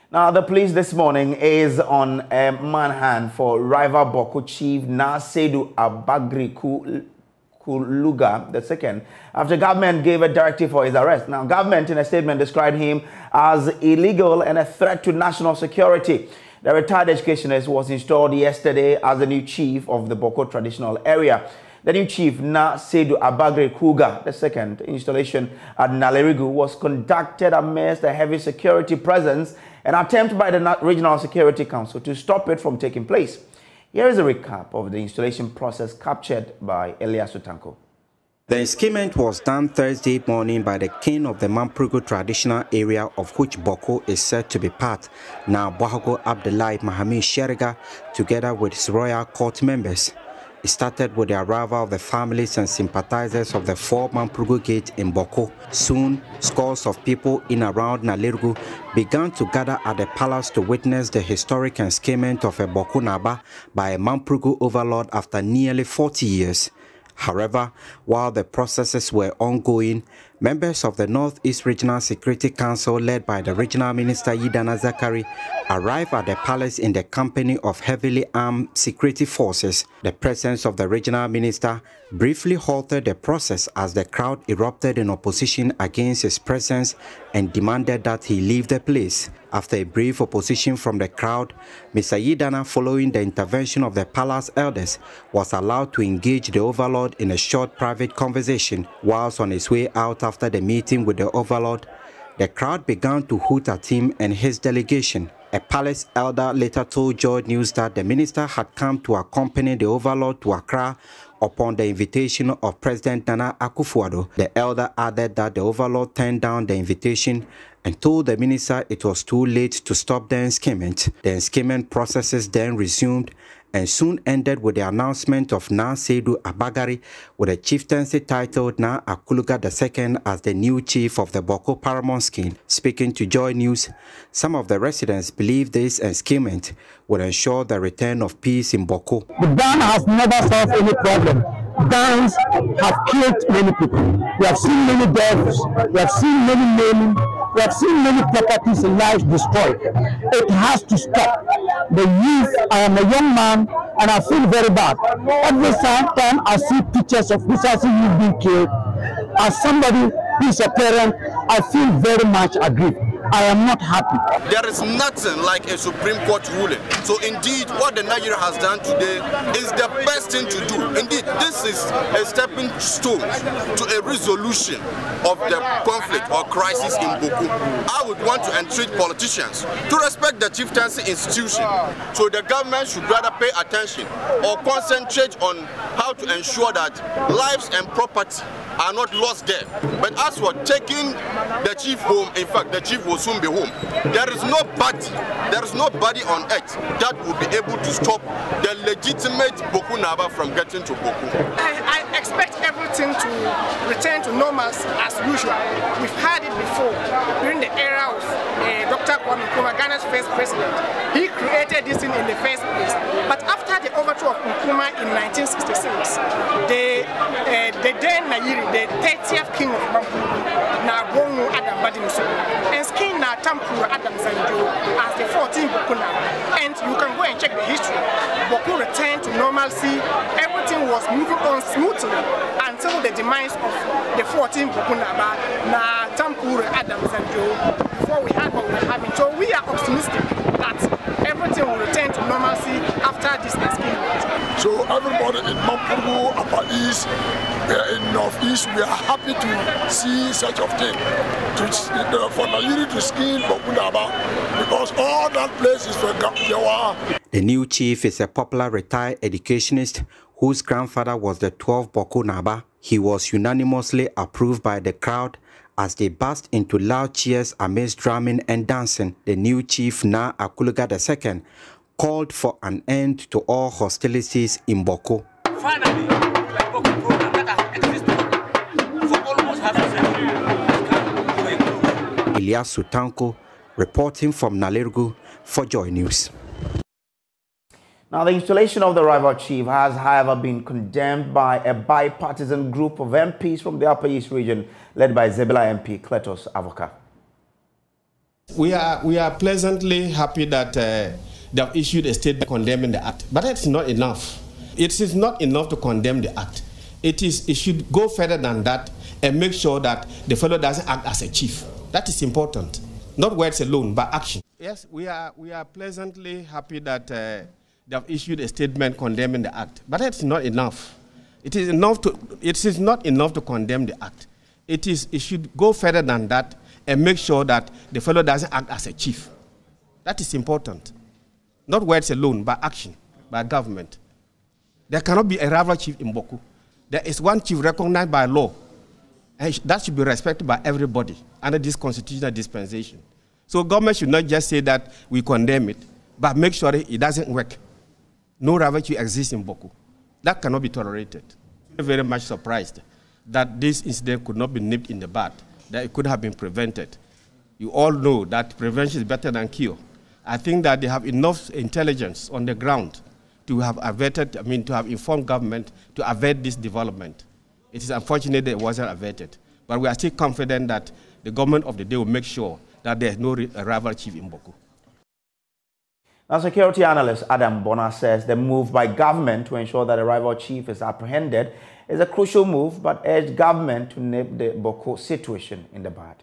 Now, the police this morning is on a manhunt for rival Bawku Chief Nasidu Abagri Kuluga II after government gave a directive for his arrest. Now, government in a statement described him as illegal and a threat to national security. The retired educationist was installed yesterday as the new chief of the Bawku traditional area. The new chief, Nasidu Abagri Kuluga II, installation at Nalerigu was conducted amidst a heavy security presence, an attempt by the Regional Security Council to stop it from taking place. Here is a recap of the installation process captured by Sutanko. The enskinment was done Thursday morning by the king of the Mamprugu traditional area, of which Bawku is said to be part, now Bawku Abdullahi Mahamud Sheriga, together with his royal court members. It started with the arrival of the families and sympathizers of the 4 Mamprugu gate in Bawku. Soon, scores of people in around Nalerigu began to gather at the palace to witness the historic enskinment of a Bawku Naba by a Mamprugu overlord after nearly 40 years. However, while the processes were ongoing, members of the Northeast Regional Security Council, led by the Regional Minister Yidana Zakari, arrived at the palace in the company of heavily armed security forces. The presence of the Regional Minister briefly halted the process as the crowd erupted in opposition against his presence and demanded that he leave the place. After a brief opposition from the crowd, Mr. Yidana, following the intervention of the palace elders, was allowed to engage the overlord in a short private conversation. Whilst on his way out after the meeting with the overlord, the crowd began to hoot at him and his delegation. A palace elder later told Joy News that the minister had come to accompany the overlord to Accra upon the invitation of President Nana Akufo-Addo. The elder added that the overlord turned down the invitation and told the minister it was too late to stop the enskinment. The enskinment processes then resumed and soon ended with the announcement of Nasidu Abagari with a chieftaincy titled Na Akuluga II as the new chief of the Bawku Paramount Skin. Speaking to Joy News, some of the residents believe this enskinment would ensure the return of peace in Bawku. The ban has never solved any problem. Bans have killed many people. We have seen many deaths, we have seen many maiming, we have seen many properties and lives destroyed. It has to stop. The youth, I am a young man and I feel very bad. Every time I see pictures of Mr. youth being killed, as somebody who is a parent, I feel very much aggrieved. I am not happy. There is nothing like a Supreme Court ruling. So indeed, what the Nigeria has done today is the best thing to do. Indeed, this is a stepping stone to a resolution of the conflict or crisis in Bawku. I would want to entreat politicians to respect the chieftaincy institution. So the government should rather pay attention or concentrate on how to ensure that lives and property are not lost there. But as for taking the chief home, in fact, the chief will soon be home. There is nobody on earth that will be able to stop the legitimate Bawku Naba from getting to Bawku. I expect everything to return to normal as usual. We've had it before during the era of Dr. Kwame Nkrumah, Ghana's first president. He created this thing in the first place. But after the overthrow of Nkrumah in 1966, the then Nayiri, the 30th king of Bawku, na Bongo Adam Badimso, and skin na Tampura Adam Zanjo as the 14th Bawku Naba. And you can go and check the history. Bawku returned to normalcy. Everything was moving on smoothly until the demise of the 14th Bawku Naba, na Tampura Adam Zanjo, before we had what we were having. So we are optimistic that everything will return to normalcy after this enskinment. So everybody in Mamprugu, Upper East, in Northeast, we are happy to see such a thing. For Nayiri to skin Bawku Naba, because all that place is for gov't. The new chief is a popular retired educationist whose grandfather was the 12th Bawku Naba. He was unanimously approved by the crowd as they burst into loud cheers amidst drumming and dancing. The new chief, Na Akuluga II, called for an end to all hostilities in Bawku. Finally, like Bawku program that has existed for almost half a century. Sutanko reporting from Nalerigu for Joy News. Now, the installation of the rival chief has, however, been condemned by a bipartisan group of MPs from the Upper East region, led by Zebula MP Kletos Avoka. We are pleasantly happy that they have issued a statement condemning the act, but that's not enough. It is not enough to condemn the act. It should go further than that and make sure that the fellow doesn't act as a chief. That is important. Not words alone, but action. Yes, we are pleasantly happy that they have issued a statement condemning the act, but that's not enough. It is not enough to condemn the act. It should go further than that and make sure that the fellow doesn't act as a chief. That is important. Not words alone, but action by government. There cannot be a rival chief in Bawku. There is one chief recognized by law, and that should be respected by everybody under this constitutional dispensation. So government should not just say that we condemn it, but make sure it doesn't work. No rival chief exists in Bawku. That cannot be tolerated. I'm very much surprised that this incident could not be nipped in the bud, that it could have been prevented. You all know that prevention is better than cure. I think that they have enough intelligence on the ground to have to have informed government to avert this development. It is unfortunate that it wasn't averted, but we are still confident that the government of the day will make sure that there is no rival chief in Bawku. Now, security analyst Adam Bonner says the move by government to ensure that a rival chief is apprehended is a crucial move, but urged government to nip the Bawku situation in the bud.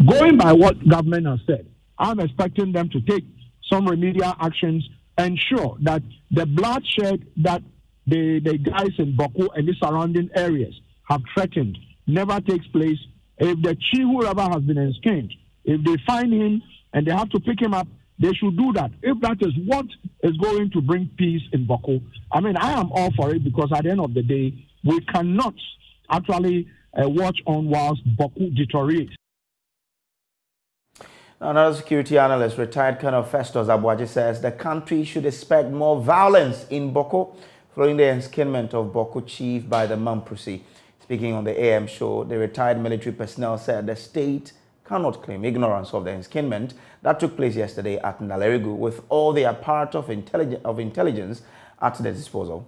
Going by what government has said, I'm expecting them to take some remedial actions, ensure that the bloodshed that the guys in Bawku and the surrounding areas have threatened never takes place. If the chief, whoever has been enskined, if they find him and they have to pick him up, they should do that. If that is what is going to bring peace in Bawku, I mean, I am all for it, because at the end of the day, we cannot actually watch on whilst Bawku deteriorates. Another security analyst, retired Colonel Festus Abuaji, says the country should expect more violence in Bawku following the enskinment of Bawku Chief by the Mamprisi. Speaking on the AM show, the retired military personnel said the state cannot claim ignorance of the enskinment that took place yesterday at Nalerigu, with all the apparatus of intelligence at their disposal.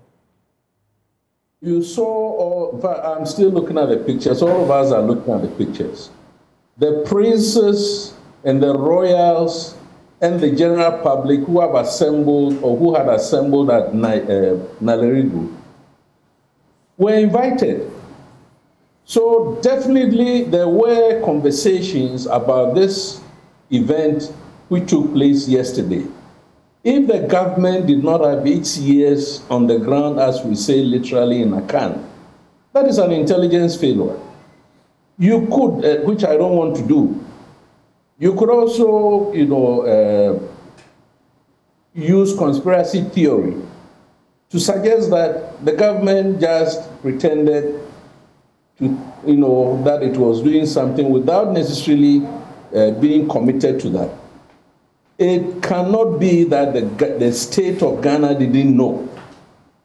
You saw, I'm still looking at the pictures, all of us are looking at the pictures. The princes and the royals and the general public who have assembled or who had assembled at Nalerigu were invited. So definitely there were conversations about this event which took place yesterday. If the government did not have its ears on the ground, as we say literally in Akan, that is an intelligence failure. You could, which I don't want to do, you could also, use conspiracy theory to suggest that the government just pretended to, that it was doing something without necessarily being committed to that. It cannot be that the state of Ghana didn't know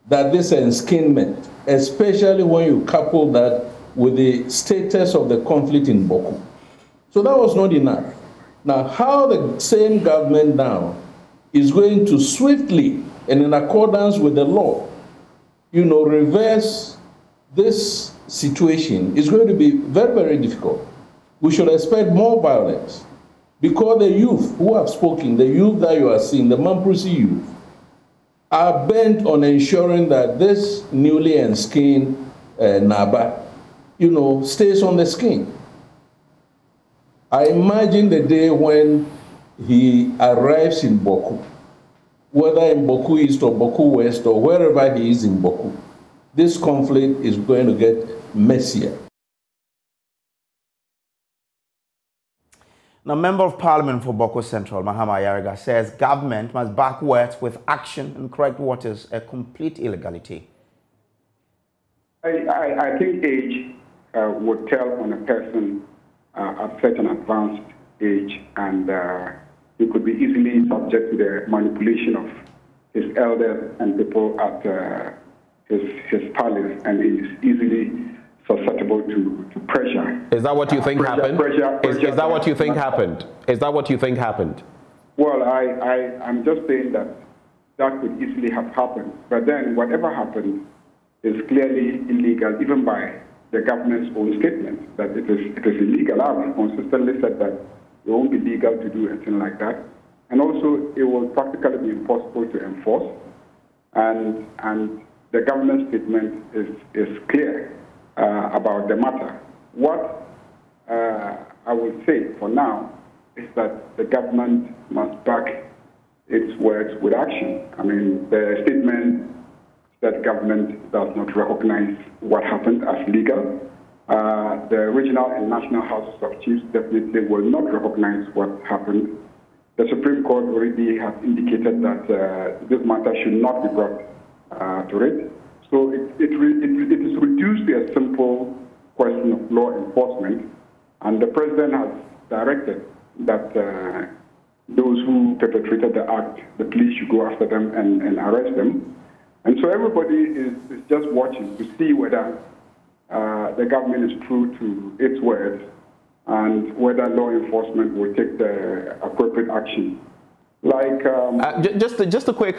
that this enskinment, especially when you couple that with the status of the conflict in Bawku. So that was not enough. Now, how the same government now is going to swiftly and in accordance with the law, reverse this situation is going to be very, very difficult. We should expect more violence, because the youth who have spoken, the youth that you are seeing, the Mamprisi youth, are bent on ensuring that this newly enskinned Naba, stays on the skin. I imagine the day when he arrives in Bawku, whether in Bawku East or Bawku West or wherever he is in Bawku, this conflict is going to get messier. Now, Member of Parliament for Bawku Central, Mahama Ayariga, says government must back words with action and correct what is a complete illegality. I think age would tell on a person at such an advanced age, and he could be easily subject to the manipulation of his elders and people at his palace, and is easily susceptible to pressure. Is that what you think happened? Is that what you think happened? Is that what you think happened? Well, I'm just saying that could easily have happened. But then whatever happened is clearly illegal, even by the government's own statement, that it is illegal. I've consistently said that It won't be legal to do anything like that. And also, it will practically be impossible to enforce. And the government statement is clear about the matter. What I would say for now is that the government must back its words with action. I mean, the statement that government does not recognize what happened as legal. The regional and national houses of chiefs definitely will not recognize what happened. The Supreme Court already has indicated that this matter should not be brought to it. So it is reduced to a simple question of law enforcement, and the president has directed that those who perpetrated the act, the police should go after them and arrest them. And so everybody is just watching to see whether the government is true to its words and whether law enforcement will take the appropriate action. Like just a quick